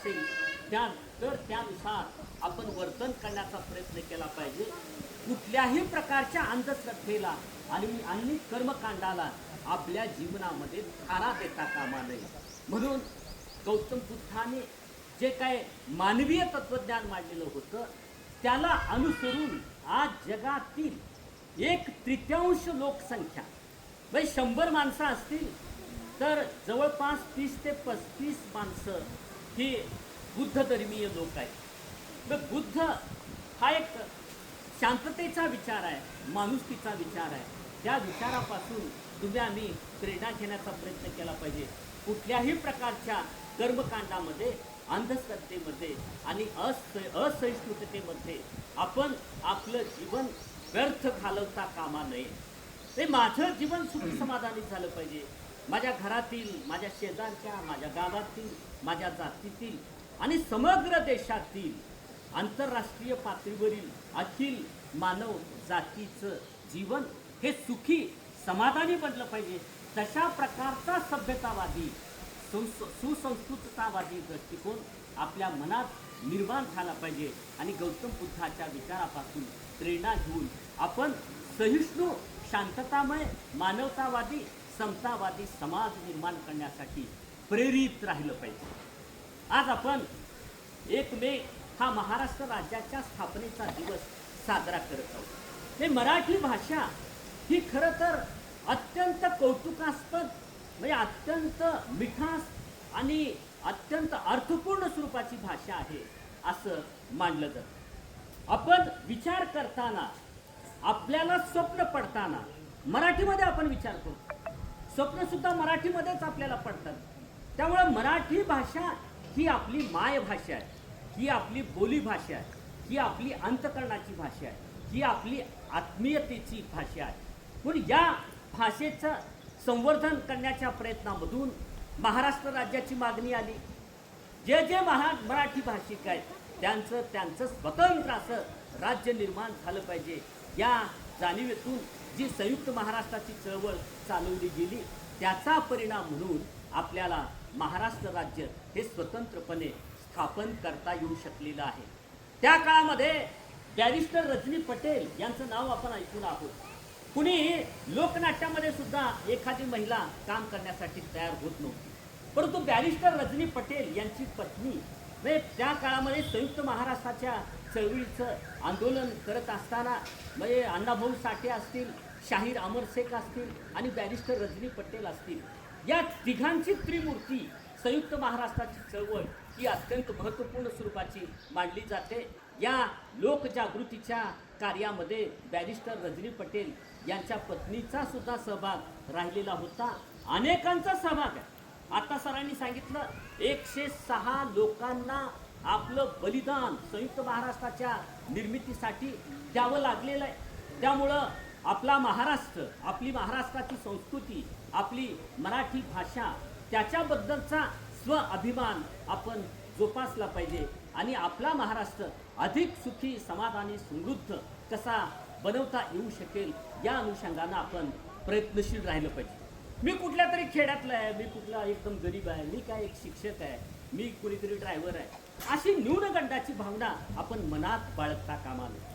असेल तर त्यानुसार आपण वर्तन करण्याचा प्रयत्न केला पाहिजे. कुठल्याही प्रकारच्या अंधश्रद्धेला आणि कर्मकांडाला आपल्या जीवनामध्ये थारा देता कामा नये. म्हणून गौतम बुद्धाने जे काय मानवीय तत्वज्ञान मांडलेलं होतं त्याला अनुसरून आज जगातील 1/3 लोकसंख्या म्हणजे 100 माणसं असतील तर जवळपास 30 ते 35 माणसं ही बुद्ध धर्मीय लोक आहेत. तर बुद्ध हा एक शांततेचा विचार आहे, माणुसकीचा विचार आहे. त्या विचारापासून तुम्ही आम्ही प्रेरणा घेण्याचा प्रयत्न केला पाहिजे. कुठल्याही प्रकारच्या कर्मकांडामध्ये, अंधश्रद्धेमध्ये आणि असहिष्णुतेमध्ये आपण आपलं जीवन व्यर्थ घालवता कामा नये. ते माझं जीवन सुखी समाधानी झालं पाहिजे. माझ्या घरातील, माझ्या शेजारच्या, माझ्या गावातील, माझ्या जातीतील आणि समग्र देशातील, आंतरराष्ट्रीय पातळीवरील अखिल मानव जातीचं जीवन हे सुखी समाधानी बनलं पाहिजे. तशा प्रकारचा सभ्यतावादी, सुसंस्कृततावादी दृष्टिकोन आपल्या मनात निर्माण झाला पाहिजे. आणि गौतम बुद्धाच्या विचारापासून प्रेरणा घेऊन आपण सहिष्णू, शांततामय, मानवतावादी, समतावादी समाज निर्माण करण्यासाठी प्रेरित राहिलं पाहिजे. आज आपण 1 मे हा महाराष्ट्र राज्याच्या स्थापनेचा दिवस साजरा करत आहोत. हे मराठी भाषा ही खरं तर अत्यंत कौतुकास्पद म्हणजे अत्यंत मिठास आणि अत्यंत अर्थपूर्ण स्वरूपाची भाषा आहे असं मानलं जातं. आपण विचार करताना, आपल्याला स्वप्न पडताना मराठीमध्ये आपण विचार करतो. स्वप्न सुद्धा मराठीमध्येच आपल्याला पडतात. त्यामुळे मराठी भाषा ही आपली मायभाषा आहे, ही आपली बोलीभाषा आहे, ही आपली अंतःकरणाची भाषा आहे, ही आपली आत्मीयतेची भाषा आहे. म्हणून या भाषेचं संवर्धन करण्याच्या प्रयत्नामधून महाराष्ट्र राज्याची मागणी आली. जे जे मराठी भाषिक आहेत त्यांचं स्वतंत्र असं राज्य निर्माण झालं पाहिजे. या जाणीवेतून जी संयुक्त महाराष्ट्राची चळवळ चालवली गेली त्याचा परिणाम म्हणून आपल्याला महाराष्ट्र राज्य हे स्वतंत्रपणे स्थापन करता येऊ शकलेलं आहे. त्या काळामध्ये बॅरिस्टर रजनी पटेल यांचं नाव आपण ऐकून आहोत. कुणी लोकनाट्यामध्ये सुद्धा एखादी महिला काम करण्यासाठी तयार होत नव्हती, परंतु बॅरिस्टर रजनी पटेल यांची पत्नी म्हणजे त्या काळामध्ये संयुक्त महाराष्ट्राच्या चळवळीचं आंदोलन करत असताना म्हणजे अण्णाभाऊ साठे असतील, शाहीर अमर शेख असतील आणि बॅरिस्टर रजनी पटेल असतील, या तिघांची त्रिमूर्ती संयुक्त महाराष्ट्राची चळवळ ही अत्यंत महत्त्वपूर्ण स्वरूपाची मांडली जाते. या लोकजागृतीच्या कार्यामध्ये बॅरिस्टर रजनी पटेल यांच्या पत्नीचा सुद्धा सहभाग राहिलेला होता. अनेकांचा सहभाग आहे. आता सरांनी सांगितलं 106 लोकांना आपलं बलिदान संयुक्त महाराष्ट्राच्या निर्मितीसाठी द्यावं लागलेलं आहे. त्यामुळं आपला महाराष्ट्र, आपली महाराष्ट्राची संस्कृती, आपली मराठी भाषा त्याच्याबद्दलचा स्वाभिमान आपण जोपासला पाहिजे आणि आपला महाराष्ट्र अधिक सुखी, समाधानी, समृद्ध कसा बनवता येऊ शकेल या अनुषंगानं आपण प्रयत्नशील राहिलं पाहिजे. मी कुठल्या तरी खेड्यातला आहे, मी कुठला एकदम गरीब आहे, मी काय एक शिक्षक आहे, मी कुणीतरी ड्रायव्हर आहे, अशी न्यूनगंडाची भावना आपण मनात बाळगता कामा नये.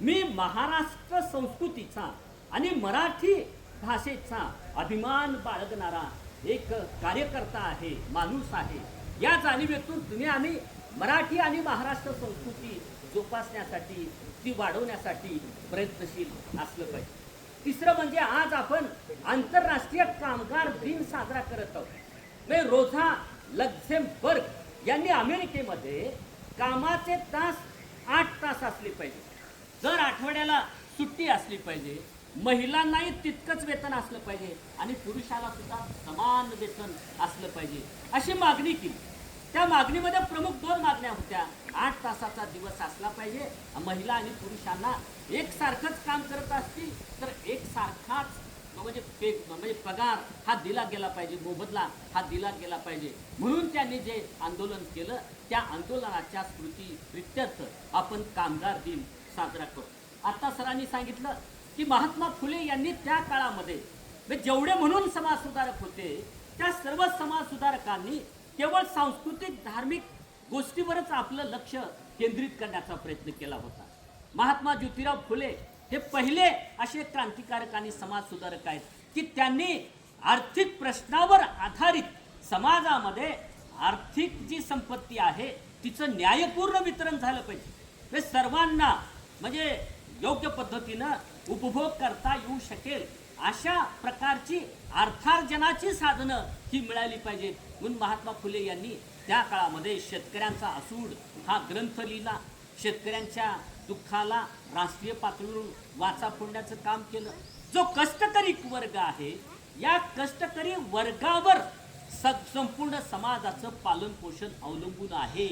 मी महाराष्ट्र संस्कृतीचा आणि मराठी भाषेचा अभिमान बाळगणारा एक कार्यकर्ता आहे, माणूस आहे. या जाणीवेतून तुम्ही आम्ही मराठी आणि महाराष्ट्र संस्कृती जोपासण्यासाठी, ती वाढवण्यासाठी प्रयत्नशील असलं पाहिजे. तिसरं म्हणजे आज आपण आंतरराष्ट्रीय कामगार दिन साजरा करत आहोत. म्हणजे रोझा लक्झेमबर्ग यांनी अमेरिकेमध्ये कामाचे तास 8 तास असले पाहिजे. दर आठवड्याला सुट्टी असली पाहिजे. महिलांनाही तितकंच वेतन असलं पाहिजे आणि पुरुषाला सुद्धा समान वेतन असलं पाहिजे अशी मागणी केली. त्या मागणीमध्ये प्रमुख 2 मागण्या होत्या. 8 तासाचा दिवस असला पाहिजे. महिला आणि पुरुषांना एकसारखंच काम करत असतील तर एकसारखाच म्हणजे पगार हा दिला गेला पाहिजे, मोबदला हा दिला गेला पाहिजे. म्हणून त्यांनी जे आंदोलन केलं त्या आंदोलनाच्या स्मृती प्रित्यर्थ आपण कामगार दिन साजरा करतो. आता सरांनी सांगितलं की महात्मा फुले यांनी त्या काळामध्ये जेवढे म्हणून समाजसुधारक होते त्या सर्व समाजसुधारकांनी केवळ सांस्कृतिक धार्मिक गोष्टीवरच आपलं लक्ष केंद्रित करण्याचा प्रयत्न केला होता. महात्मा ज्योतिराव फुले हे पहिले असे क्रांतिकारक आणि समाज सुधारक आहेत की त्यांनी आर्थिक प्रश्नावर आधारित समाजामध्ये आर्थिक जी संपत्ती आहे तिचं न्यायपूर्ण वितरण झालं पाहिजे. हे सर्वांना म्हणजे योग्य पद्धतीनं उपभोग करता येऊ शकेल अशा प्रकारची अर्थार्जनाची साधनं ही मिळाली पाहिजेत. म्हणून महात्मा फुले यांनी त्या काळामध्ये शेतकऱ्यांचा असूड हा ग्रंथ लिहिला. शेतकऱ्यांच्या दुःखाला राष्ट्रीय पातळीवरून वाचा फोडण्याचं काम केलं. जो कष्टकरी वर्ग आहे या कष्टकरी वर्गावर संपूर्ण समाजाचं पालन पोषण अवलंबून आहे.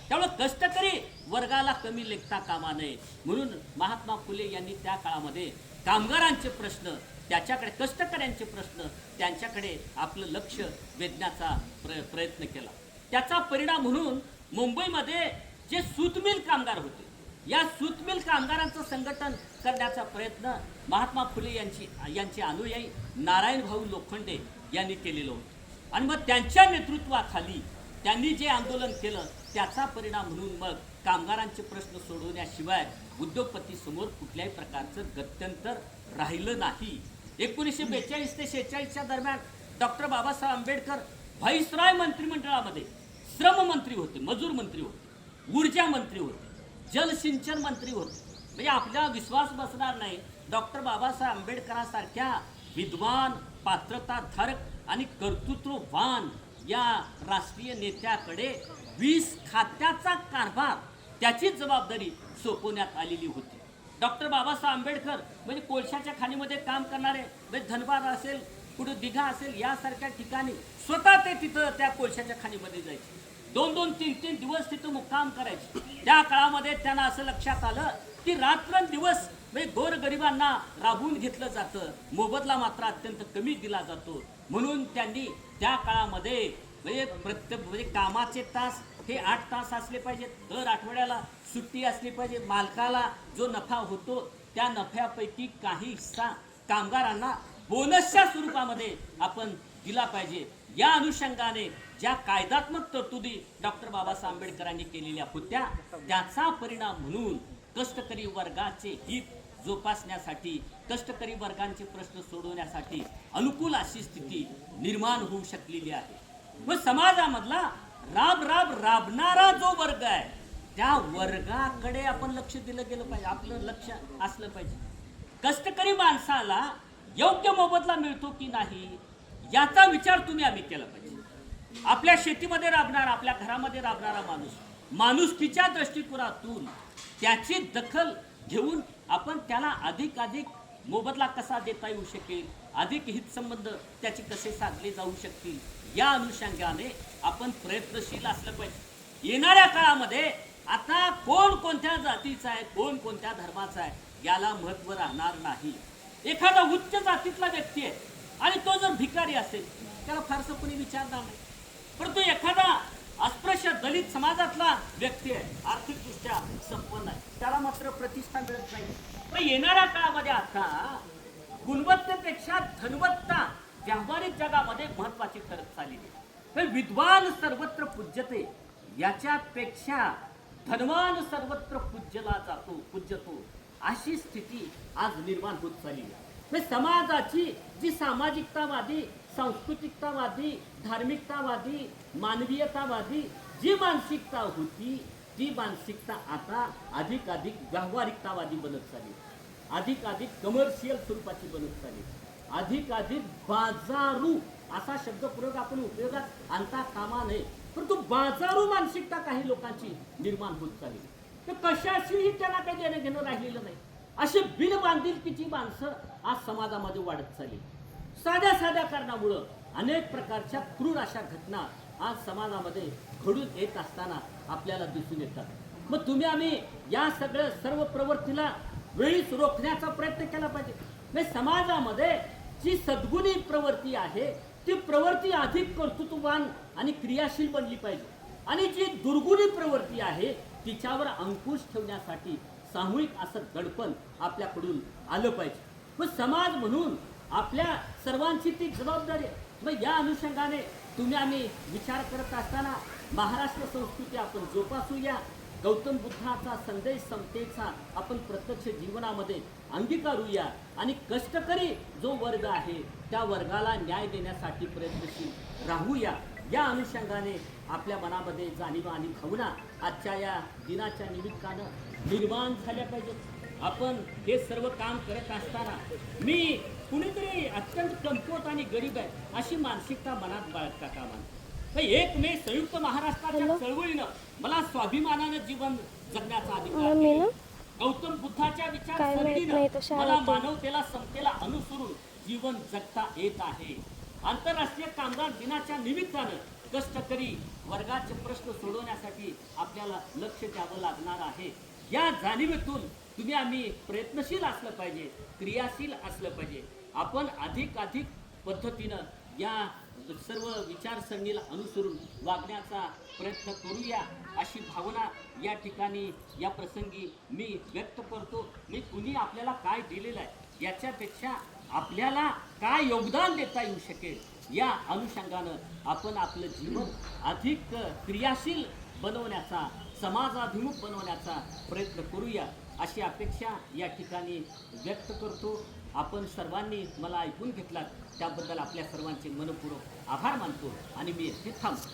त्यामुळे कष्टकरी वर्गाला कमी लेखता कामा नये म्हणून महात्मा फुले यांनी त्या काळामध्ये कामगारांचे प्रश्न त्याच्याकडे कष्टकऱ्यांचे प्रश्न त्यांच्याकडे आपलं लक्ष वेधण्याचा प्रयत्न केला. त्याचा परिणाम म्हणून मुंबईमध्ये जे सूत मिल कामगार होते या सूत मिल कामगारांचं संघटन करण्याचा प्रयत्न महात्मा फुले यांचे अनुयायी नारायण भाऊ लोखंडे यांनी केलेलं होतं. आणि मग त्यांच्या नेतृत्वाखाली त्यांनी जे आंदोलन केलं त्याचा परिणाम म्हणून मग कामगारांचे प्रश्न सोडवण्याशिवाय उद्योगपती समोर कुठल्याही प्रकारचं गत्यंतर राहिलं नाही. 1942 ते 46च्या दरम्यान डॉक्टर बाबासाहेब आंबेडकर व्हाईसरॉय मंत्रिमंडळामध्ये श्रम मंत्री होते, मजूर मंत्री होते, ऊर्जा मंत्री होते, जलसिंचन मंत्री होते. म्हणजे आपला विश्वास बसणार नाही डॉक्टर बाबासाहेब आंबेडकरांसारख्या विद्वान पात्रताधारक आणि कर्तृत्ववान या राष्ट्रीय नेत्याकडे 20 खात्याचा कारभार त्याची जबाबदारी सोपवण्यात आलेली होती. डॉक्टर बाबासाहेब आंबेडकर म्हणजे कोळशाच्या खाणीमध्ये काम करणारे म्हणजे धनबाद असेल कुठं दिघा असेल यासारख्या ठिकाणी स्वतः ते तिथं त्या कोळशाच्या खाणीमध्ये जायचे. 2-2, 3-3 दिवस तिथं मुक्काम करायचे. त्या काळामध्ये त्यांना असं लक्षात आलं की रात्रंदिवस म्हणजे गोरगरिबांना राबवून घेतलं जातं, मोबदला मात्र अत्यंत कमी दिला जातो. म्हणून त्यांनी त्या काळामध्ये म्हणजे कामाचे तास हे 8 तास असले पाहिजेत. दर आठवड्याला सुट्टी असली पाहिजे. मालकाला जो नफा होतो त्या नफ्यापैकी काही हिस्सा कामगारांना बोनसच्या स्वरूपामध्ये आपण दिला पाहिजे. या अनुषंगाने ज्या कायदात्मक तरतुदी डॉक्टर बाबासाहेब आंबेडकरांनी केलेल्या होत्या त्याचा परिणाम म्हणून कष्टकरी वर्गाचे हित जोपासण्यासाठी कष्टकरी वर्गांचे प्रश्न सोडवण्यासाठी अनुकूल अशी स्थिती निर्माण होऊ शकलेली आहे. व समाजामधला राबणारा जो वर्ग आहे त्या वर्गाकडे आपण लक्ष दिलं गेलं पाहिजे. आपलं लक्ष असलं पाहिजे. कष्टकरी माणसाला योग्य मोबदला मिळतो की नाही याचा विचार आम्ही केला पाहिजे. आपल्या शेतीमध्ये राबणारा आपल्या घरामध्ये राबणारा माणुसकीच्या दृष्टिकोनातून त्याची दखल घेऊन आपण त्याला अधिक मोबदला कसा देता येऊ शकेल, अधिक हितसंबंध त्याचे कसे साधले जाऊ शकतील या अनुषंगाने आपण प्रयत्नशील असलं पाहिजे. येणाऱ्या काळामध्ये आता कोण कोणत्या जातीचा आहे कोण कोणत्या धर्माचा आहे याला महत्त्व राहणार नाही. एखादा उच्च जातीतला व्यक्ती आहे आणि तो जर भिकारी असेल त्याला फारसं कोणी विचारणार नाही. परंतु एखादा अस्पृश्य दलित समाजातला व्यक्ती आहे आर्थिकदृष्ट्या संपन्न आहे त्याला मात्र प्रतिष्ठा मिळत नाही. पण येणाऱ्या काळामध्ये आता गुणवत्तेपेक्षा धनवत्ता व्यावहारिक जगामध्ये महत्वाची ठरत चालली आहे. विद्वान सर्वत्र पूज्यते याच्यापेक्षा धनवान सर्वत्र पूज्यतो अशी स्थिती आज निर्माण होत चालली आहे. समाजाची जी सामाजिकतावादी सांस्कृतिकतावादी धार्मिकतावादी मानवीयतावादी जी मानसिकता होती ती मानसिकता आता अधिक व्यावहारिकतावादी बनत चालली, अधिक कमर्शियल स्वरूपाची बनत चालली, अधिक बाजारू असा शब्दप्रयोग आपण उपयोगात आणता कामा नये. परंतु बाजारू मानसिकता काही लोकांची निर्माण होत चालली. तर कशाशीही त्यांना काही देणं घेणं राहिलेलं नाही. अशी बिनबांधिलकीची माणसं आज समाजामध्ये वाढत चालली. साध्या कारणामुळं अनेक प्रकारच्या क्रूर अशा घटना आज समाजामध्ये घडून येत असताना आपल्याला दिसून येतात. मग आम्ही या सर्व प्रवृत्तीला वेळीच रोखण्याचा प्रयत्न केला पाहिजे. समाजामध्ये जी सद्गुणी प्रवृत्ती आहे ती प्रवृत्ती अधिक कर्तृत्ववान आणि क्रियाशील बनली पाहिजे आणि जी दुर्गुणी प्रवृत्ती आहे तिच्यावर अंकुश ठेवण्यासाठी सामूहिक असं दडपण आपल्याकडून आलं पाहिजे. मग समाज म्हणून आपल्या सर्वांची ती जबाबदारी. मग या अनुषंगाने आम्ही विचार करत असताना महाराष्ट्र संस्कृती आपण जोपासूया. गौतम बुद्धाचा संदेश समतेचा आपण प्रत्यक्ष जीवनामध्ये अंगीकारूया आणि कष्टकरी जो वर्ग आहे त्या वर्गाला न्याय देण्यासाठी प्रयत्नशील राहूया. या अनुषंगाने आपल्या मनामध्ये जाणीव आणि भावना आजच्या या दिनाच्या निमित्तानं निर्माण झाल्या पाहिजेत. आपण हे सर्व काम करत असताना मी कुणीतरी अत्यंत कमकुवत आणि गरीब आहे अशी मानसिकता मनात बाळगता कामा नये. 1 मे संयुक्त महाराष्ट्राच्या चळवळीनं मला स्वाभिमानानं जीवन जगण्याचा अधिकार दिला. गौतम बुद्धाच्या विचारसरणीनं मला मानवतेला समतेला अनुसरून जीवन जगता येत आहे. आंतरराष्ट्रीय कामगार दिनाच्या निमित्तानं कष्टकरी वर्गाचे प्रश्न सोडवण्यासाठी आपल्याला लक्ष द्यावं लागणार आहे. या जाणीवेतून तुम्ही आम्ही प्रयत्नशील असलं पाहिजे, क्रियाशील असलं पाहिजे. आपण अधिक पद्धतीनं या सर्व विचारसरणीला अनुसरून वागण्याचा प्रयत्न करूया अशी भावना या ठिकाणी या प्रसंगी मी व्यक्त करतो. मी कुणी आपल्याला काय दिलेलं आहे याच्यापेक्षा आपल्याला काय योगदान देता येऊ शकेल या अनुषंगानं आपण आपलं जीवन अधिक क्रियाशील बनवण्याचा, समाजाभिमुख बनवण्याचा प्रयत्न करूया अशी अपेक्षा या ठिकाणी व्यक्त करतो. आपण सर्वांनी मला ऐकून घेतलात त्याबद्दल आपल्या सर्वांचे मनपूर्वक आभार मानतो आणि मी येथे थांबतो.